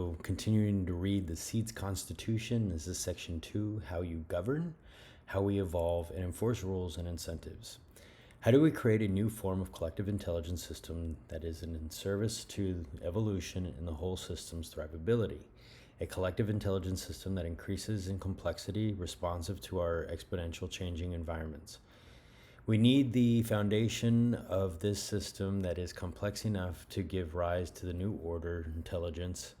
So continuing to read the Seeds Constitution, this is section 2, how you govern, how we evolve and enforce rules and incentives. How do we create a new form of collective intelligence system that is in service to evolution and the whole system's thrivability? A collective intelligence system that increases in complexity, responsive to our exponential changing environments. We need the foundation of this system that is complex enough to give rise to the new order intelligence,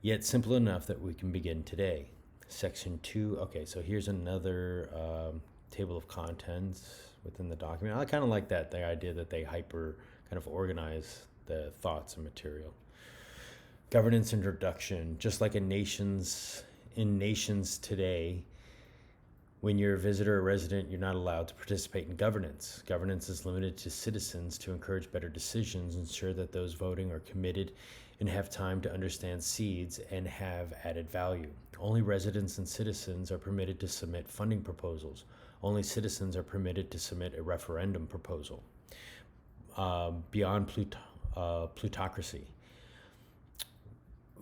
yet simple enough that we can begin today. Section 2, okay, so here's another table of contents within the document. I kind of like that, the idea that they hyper kind of organize the thoughts and material. Governance introduction, just like in nations today, when you're a visitor or resident, you're not allowed to participate in governance. Governance is limited to citizens to encourage better decisions, ensure that those voting are committed and have time to understand seeds and have added value. Only residents and citizens are permitted to submit funding proposals. Only citizens are permitted to submit a referendum proposal. Beyond plutocracy.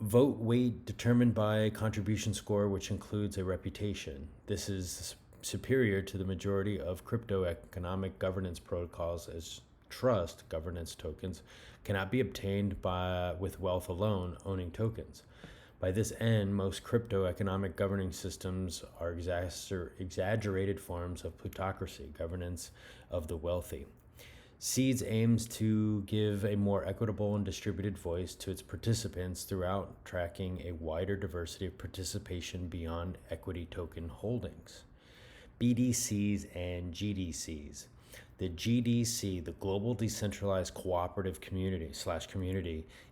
Vote weight determined by contribution score, which includes a reputation. This is superior to the majority of crypto-economic governance protocols, as trust governance tokens cannot be obtained with wealth alone owning tokens. By this end, most crypto-economic governing systems are exaggerated forms of plutocracy, governance of the wealthy. Seeds aims to give a more equitable and distributed voice to its participants throughout tracking a wider diversity of participation beyond equity token holdings. BDCs and GDCs. The GDC, the Global Decentralized Cooperative Community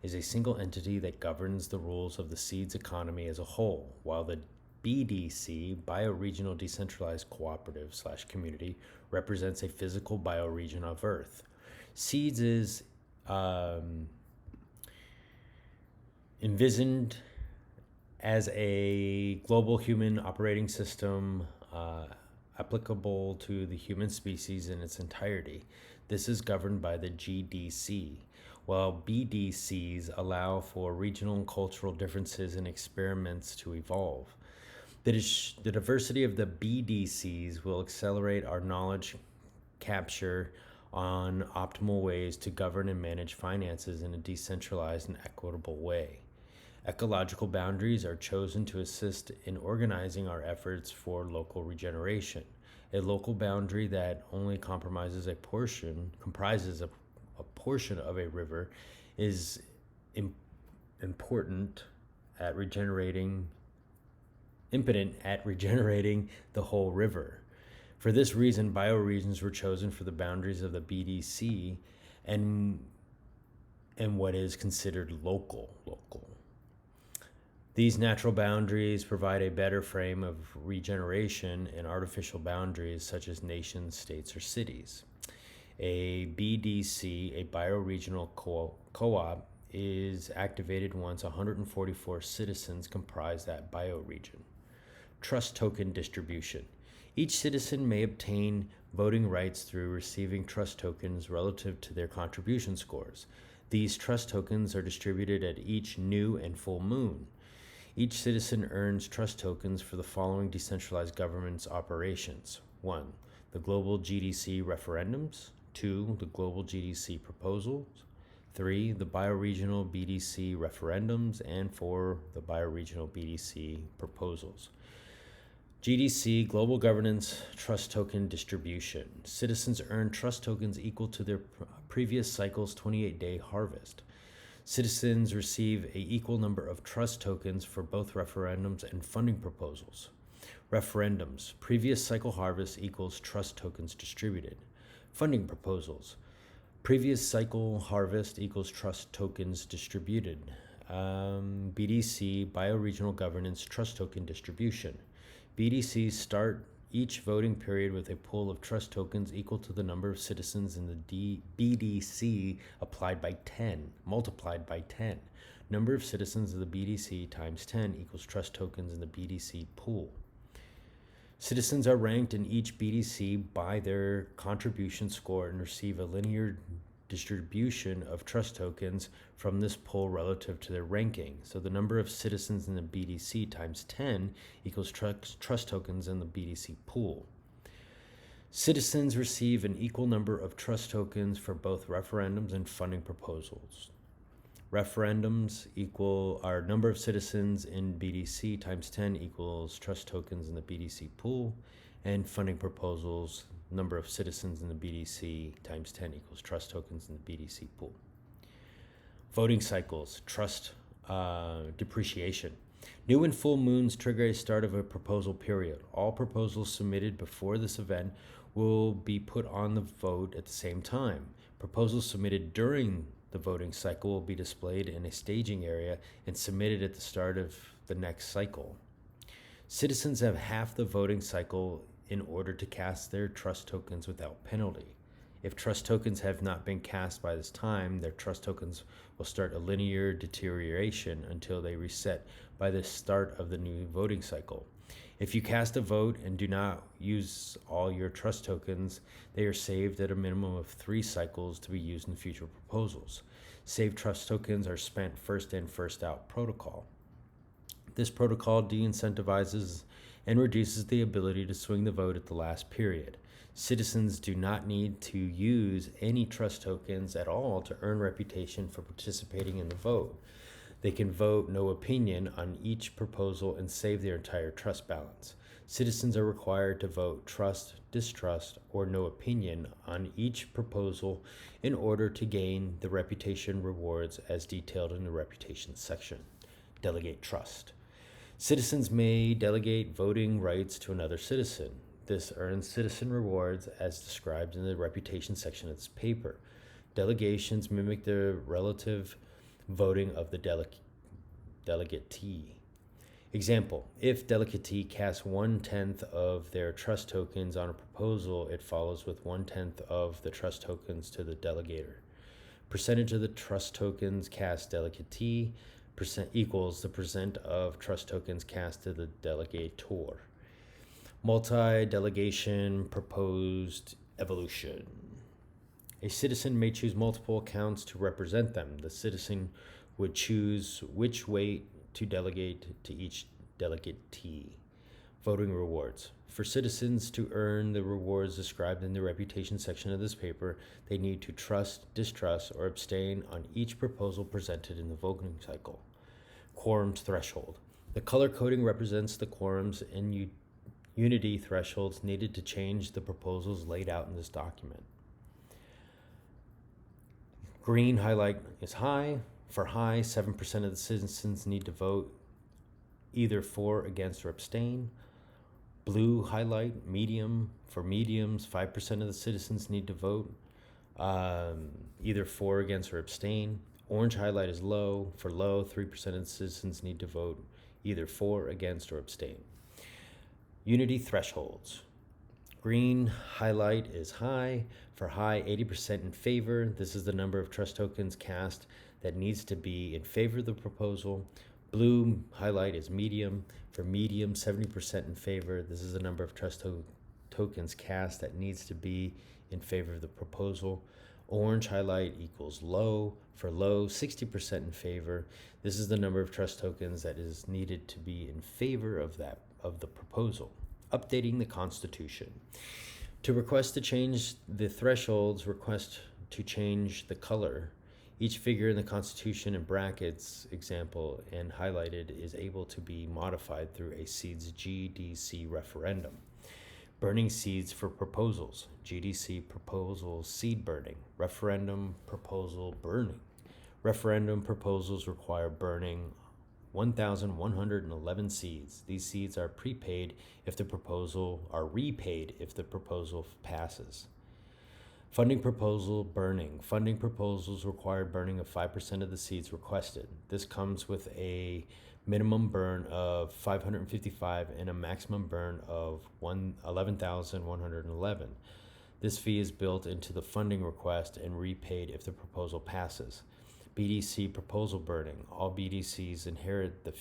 is a single entity that governs the rules of the seeds economy as a whole, while the BDC, Bioregional Decentralized Cooperative / Community, represents a physical bioregion of Earth. Seeds is envisioned as a global human operating system applicable to the human species in its entirety. This is governed by the GDC, while BDCs allow for regional and cultural differences and experiments to evolve. The diversity of the BDCs will accelerate our knowledge capture on optimal ways to govern and manage finances in a decentralized and equitable way. Ecological boundaries are chosen to assist in organizing our efforts for local regeneration. A local boundary that only comprises a portion of a river is impotent at regenerating the whole river. For this reason, bioregions were chosen for the boundaries of the BDC and what is considered local. These natural boundaries provide a better frame of regeneration and artificial boundaries such as nations, states, or cities. A BDC, a bioregional co-op, is activated once 144 citizens comprise that bioregion. Trust token distribution. Each citizen may obtain voting rights through receiving trust tokens relative to their contribution scores. These trust tokens are distributed at each new and full moon. Each citizen earns trust tokens for the following decentralized governance operations. 1. The global GDC referendums. 2. The global GDC proposals. 3. The bioregional BDC referendums. And 4. The bioregional BDC proposals. GDC, Global Governance Trust Token Distribution. Citizens earn trust tokens equal to their previous cycle's 28-day harvest. Citizens receive an equal number of trust tokens for both referendums and funding proposals. Referendums, previous cycle harvest equals trust tokens distributed. Funding proposals, previous cycle harvest equals trust tokens distributed. BDC, Bioregional Governance Trust Token Distribution. BDCs start each voting period with a pool of trust tokens equal to the number of citizens in the BDC multiplied by 10. Number of citizens of the BDC times 10 equals trust tokens in the BDC pool. Citizens are ranked in each BDC by their contribution score and receive a linear distribution of trust tokens from this pool relative to their ranking. So the number of citizens in the BDC times 10 equals trust tokens in the BDC pool. Citizens receive an equal number of trust tokens for both referendums and funding proposals. Referendums equal our number of citizens in BDC times 10 equals trust tokens in the BDC pool, and funding proposals, number of citizens in the BDC times 10 equals trust tokens in the BDC pool. Voting cycles, trust depreciation. New and full moons trigger a start of a proposal period. All proposals submitted before this event will be put on the vote at the same time. Proposals submitted during the voting cycle will be displayed in a staging area and submitted at the start of the next cycle. Citizens have half the voting cycle in order to cast their trust tokens without penalty. If trust tokens have not been cast by this time, their trust tokens will start a linear deterioration until they reset by the start of the new voting cycle. If you cast a vote and do not use all your trust tokens, they are saved at a minimum of 3 cycles to be used in future proposals. Saved trust tokens are spent first in, first out protocol. This protocol de-incentivizes and reduces the ability to swing the vote at the last period. Citizens do not need to use any trust tokens at all to earn reputation for participating in the vote. They can vote no opinion on each proposal and save their entire trust balance. Citizens are required to vote trust, distrust, or no opinion on each proposal in order to gain the reputation rewards as detailed in the reputation section. Delegate trust. Citizens may delegate voting rights to another citizen. This earns citizen rewards as described in the reputation section of this paper. Delegations mimic the relative voting of the delegatee. Example, if delegatee casts 1/10 of their trust tokens on a proposal, it follows with 1/10 of the trust tokens to the delegator. Percentage of the trust tokens cast delegatee equals the percent of trust tokens cast to the delegator. Multi-delegation proposed evolution. A citizen may choose multiple accounts to represent them. The citizen would choose which weight to delegate to each delegatee. Voting rewards. For citizens to earn the rewards described in the reputation section of this paper, they need to trust, distrust, or abstain on each proposal presented in the voting cycle. Quorum's threshold. The color coding represents the quorums and unity thresholds needed to change the proposals laid out in this document. Green highlight is high. For high, 7% of the citizens need to vote either for, against, or abstain. Blue highlight, medium. For mediums, 5% of the citizens need to vote either for, against, or abstain. Orange highlight is low. For low, 3% of the citizens need to vote either for, against, or abstain. Unity thresholds. Green highlight is high. For high, 80% in favor. This is the number of trust tokens cast that needs to be in favor of the proposal. Blue highlight is medium. For medium, 70% in favor. This is the number of trust tokens cast that needs to be in favor of the proposal. Orange highlight equals low. For low, 60% in favor. This is the number of trust tokens that is needed to be in favor of the proposal. Updating the Constitution. To request to change the thresholds, request to change the color. Each figure in the Constitution in brackets, example, and highlighted is able to be modified through a seeds GDC referendum. Burning seeds for proposals. GDC proposal seed burning. Referendum proposal burning. Referendum proposals require burning 1,111 seeds. These seeds are repaid if the proposal passes. Funding proposal burning. Funding proposals require burning of 5% of the seeds requested. This comes with a minimum burn of 555 and a maximum burn of 11,111. This fee is built into the funding request and repaid if the proposal passes. BDC proposal burning. All BDCs inherit the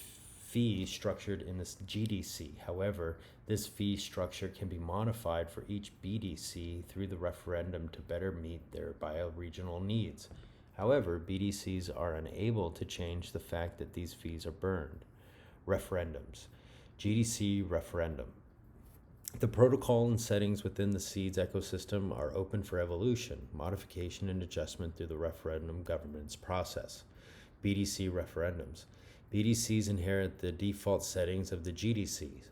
fee structured in this GDC. However, this fee structure can be modified for each BDC through the referendum to better meet their bioregional needs. However, BDCs are unable to change the fact that these fees are burned. Referendums. GDC referendum. The protocol and settings within the seeds ecosystem are open for evolution, modification, and adjustment through the referendum governance process. BDC referendums. BDCs inherit the default settings of the GDCs.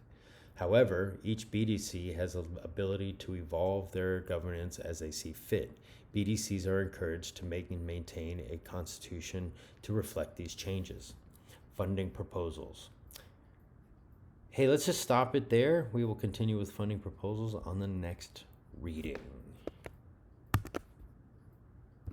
However, each BDC has the ability to evolve their governance as they see fit. BDCs are encouraged to make and maintain a constitution to reflect these changes. Funding proposals. Hey, let's just stop it there. We will continue with funding proposals on the next reading.